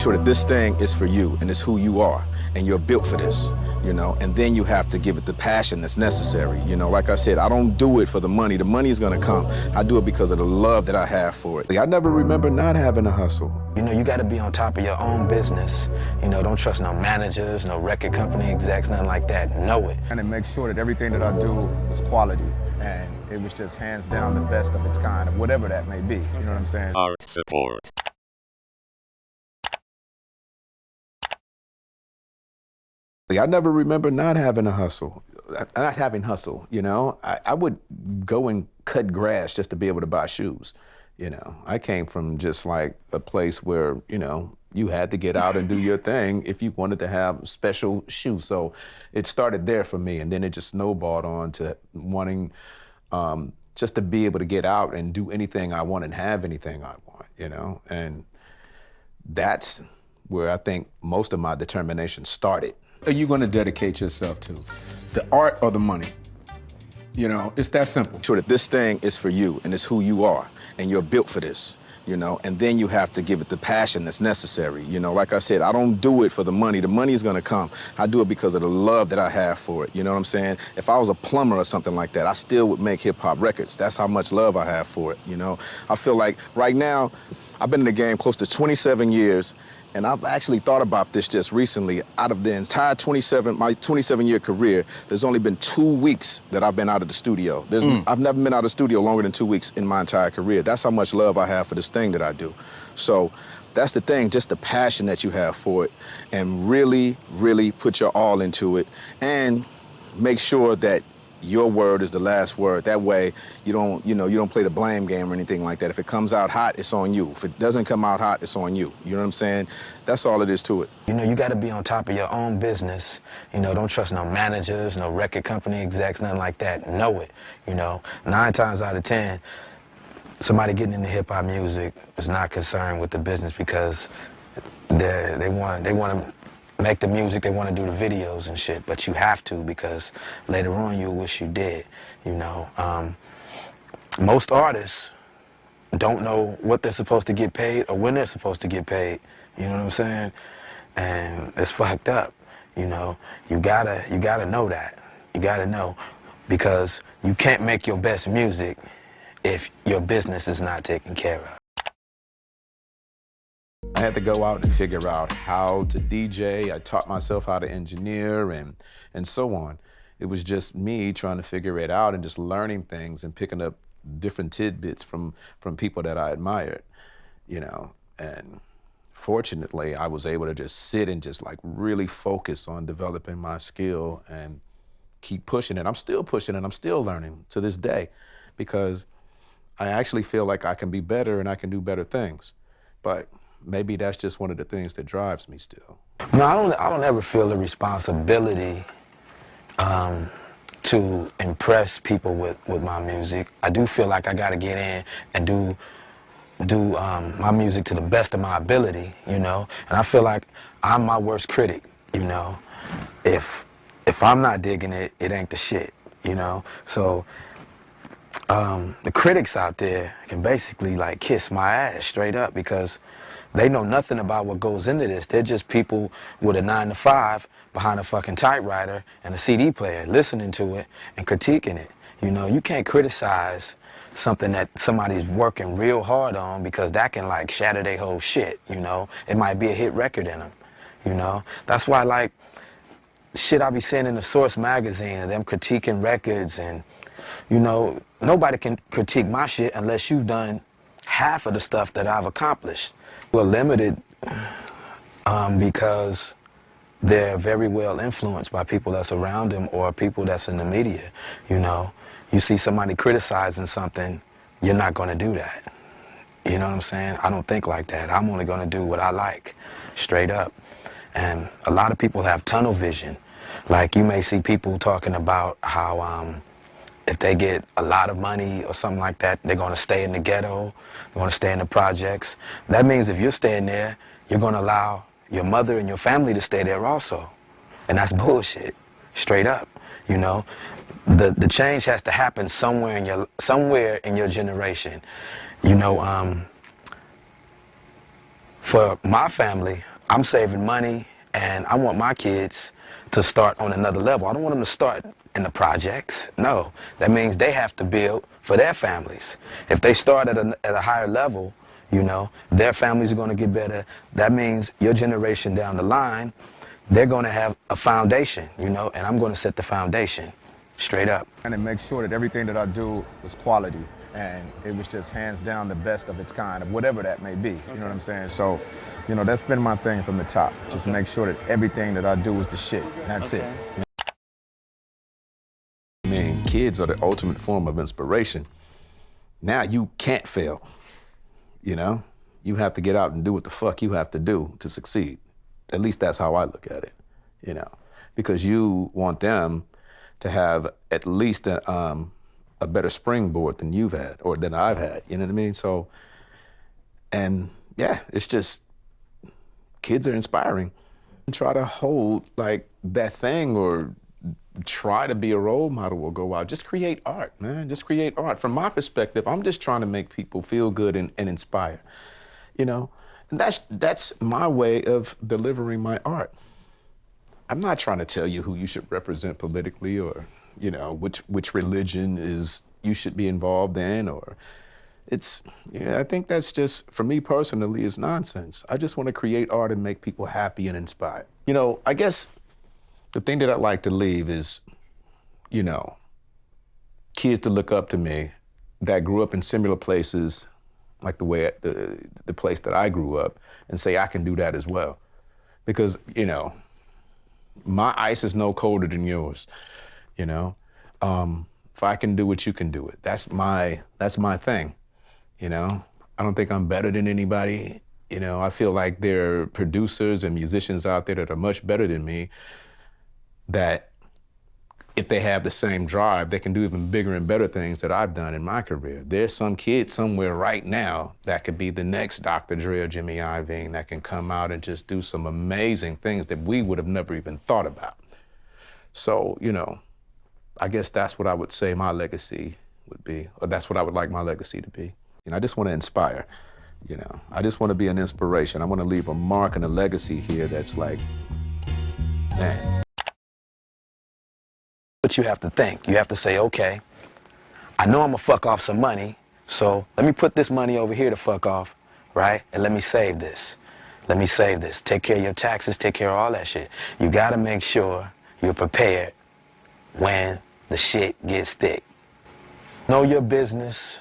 Sure that this thing is for you and it's who you are and you're built for this, you know, and then you have to give it the passion that's necessary. You know, like I said, I don't do it for the money. The money's gonna come. I do it because of the love that I have for it. I never remember not having a hustle. You know, you gotta be on top of your own business. You know, don't trust no managers, no record company execs, nothing like that. Know it. And to make sure that everything that I do was quality, and it was just hands down the best of its kind, whatever that may be. You know what I'm saying? Art support. I never remember not having a hustle, you know. I would go and cut grass just to be able to buy shoes, you know. I came from just like a place where, you know, you had to get out and do your thing if you wanted to have special shoes. So it started there for me, and then it just snowballed on to wanting just to be able to get out and do anything I want and have anything I want, you know. And that's where I think most of my determination started. Are you going to dedicate yourself to? The art or the money? You know, it's that simple. Sure that this thing is for you and it's who you are and you're built for this, you know, and then you have to give it the passion that's necessary. You know, like I said, I don't do it for the money. The money's going to come. I do it because of the love that I have for it. You know what I'm saying? If I was a plumber or something like that, I still would make hip hop records. That's how much love I have for it, you know? I feel like right now, I've been in the game close to 27 years. And I've actually thought about this just recently. Out of the entire my 27-year career, there's only been 2 weeks that I've been out of the studio. I've never been out of the studio longer than 2 weeks in my entire career. That's how much love I have for this thing that I do. So that's the thing, just the passion that you have for it, and really, really put your all into it, and make sure that your word is the last word. That way, you don't play the blame game or anything like that. If it comes out hot, it's on you. If it doesn't come out hot, it's on you. You know what I'm saying? That's all it is to it. You know, you gotta be on top of your own business. You know, don't trust no managers, no record company execs, nothing like that. Know it. You know, 9 times out of 10, somebody getting into hip-hop music is not concerned with the business because they want to make the music, they want to do the videos and shit, but you have to because later on you'll wish you did, you know. Most artists don't know what they're supposed to get paid or when they're supposed to get paid, you know what I'm saying? And it's fucked up, you know. You gotta know that. You gotta know, because you can't make your best music if your business is not taken care of. I had to go out and figure out how to DJ. I taught myself how to engineer and so on. It was just me trying to figure it out and just learning things and picking up different tidbits from people that I admired, you know. And fortunately, I was able to just sit and just like really focus on developing my skill and keep pushing it. I'm still pushing it. I'm still learning to this day because I actually feel like I can be better and I can do better things. But maybe that's just one of the things that drives me still. No, I don't ever feel the responsibility to impress people with my music. I do feel like I gotta get in and do my music to the best of my ability, you know. And I feel like I'm my worst critic, you know. If I'm not digging it, it ain't the shit, you know. So the critics out there can basically like kiss my ass straight up because they know nothing about what goes into this. They're just people with a 9 to 5 behind a fucking typewriter and a CD player, listening to it and critiquing it. You know, you can't criticize something that somebody's working real hard on because that can like shatter their whole shit, you know. It might be a hit record in them, you know. That's why like shit I be seeing in the Source magazine and them critiquing records, and you know, nobody can critique my shit unless you've done half of the stuff that I've accomplished. We're limited because they're very well influenced by people that's around them or people that's in the media, you know. You see somebody criticizing something, you're not going to do that. You know what I'm saying? I don't think like that. I'm only going to do what I like, straight up. And a lot of people have tunnel vision. Like you may see people talking about how if they get a lot of money or something like that, they're going to stay in the ghetto, they're going to stay in the projects. That means if you're staying there, you're going to allow your mother and your family to stay there also. And that's bullshit, straight up, you know. The change has to happen somewhere in your generation. You know, for my family, I'm saving money, and I want my kids to start on another level. I don't want them to start in the projects. No, that means they have to build for their families. If they start at a higher level, you know, their families are going to get better. That means your generation down the line, they're going to have a foundation, you know, and I'm going to set the foundation straight up. And to make sure that everything that I do was quality, and it was just hands down the best of its kind, of whatever that may be. You know what I'm saying? So, you know, that's been my thing from the top. Just make sure that everything that I do is the shit. That's it. I mean, kids are the ultimate form of inspiration. Now you can't fail, you know? You have to get out and do what the fuck you have to do to succeed. At least that's how I look at it, you know? Because you want them to have at least a better springboard than you've had, or than I've had, you know what I mean? So, and yeah, it's just, kids are inspiring. Try to hold like that thing, or try to be a role model, or go out. Just create art, man, just create art. From my perspective, I'm just trying to make people feel good and inspire, you know? And that's my way of delivering my art. I'm not trying to tell you who you should represent politically, or, you know, which religion is you should be involved in, or it's, yeah, I think that's just, for me personally, is nonsense. I just want to create art and make people happy and inspired. You know, I guess the thing that I'd like to leave is, you know, kids to look up to me that grew up in similar places, like the place that I grew up, and say I can do that as well. Because, you know, my ice is no colder than yours, you know? If I can do it, you can do it. That's my thing, you know? I don't think I'm better than anybody. You know, I feel like there are producers and musicians out there that are much better than me, that if they have the same drive, they can do even bigger and better things that I've done in my career. There's some kid somewhere right now that could be the next Dr. Dre or Jimmy Iovine, that can come out and just do some amazing things that we would have never even thought about. So, you know, I guess that's what I would say my legacy would be, or that's what I would like my legacy to be. You know, I just want to inspire, you know. I just want to be an inspiration. I want to leave a mark and a legacy here that's like, man. But you have to think. You have to say, okay, I know I'm gonna fuck off some money, so let me put this money over here to fuck off, right? And let me save this. Let me save this. Take care of your taxes, take care of all that shit. You gotta make sure you're prepared when the shit gets thick. Know your business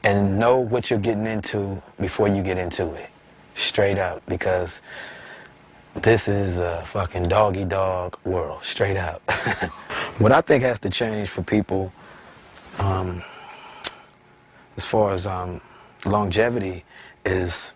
and know what you're getting into before you get into it. Straight up, because this is a fucking dog-eat-dog world, straight up. What I think has to change for people, as far as longevity, is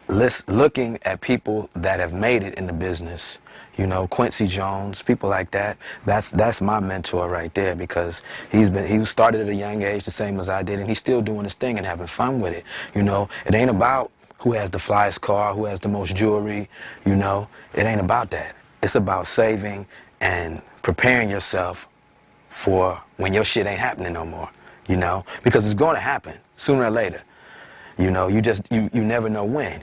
looking at people that have made it in the business. You know, Quincy Jones, people like that. That's my mentor right there, because he started at a young age, the same as I did, and he's still doing his thing and having fun with it. You know, it ain't about who has the flyest car, who has the most jewelry, you know. It ain't about that. It's about saving and preparing yourself for when your shit ain't happening no more, you know, because it's going to happen sooner or later. You know, you never know when.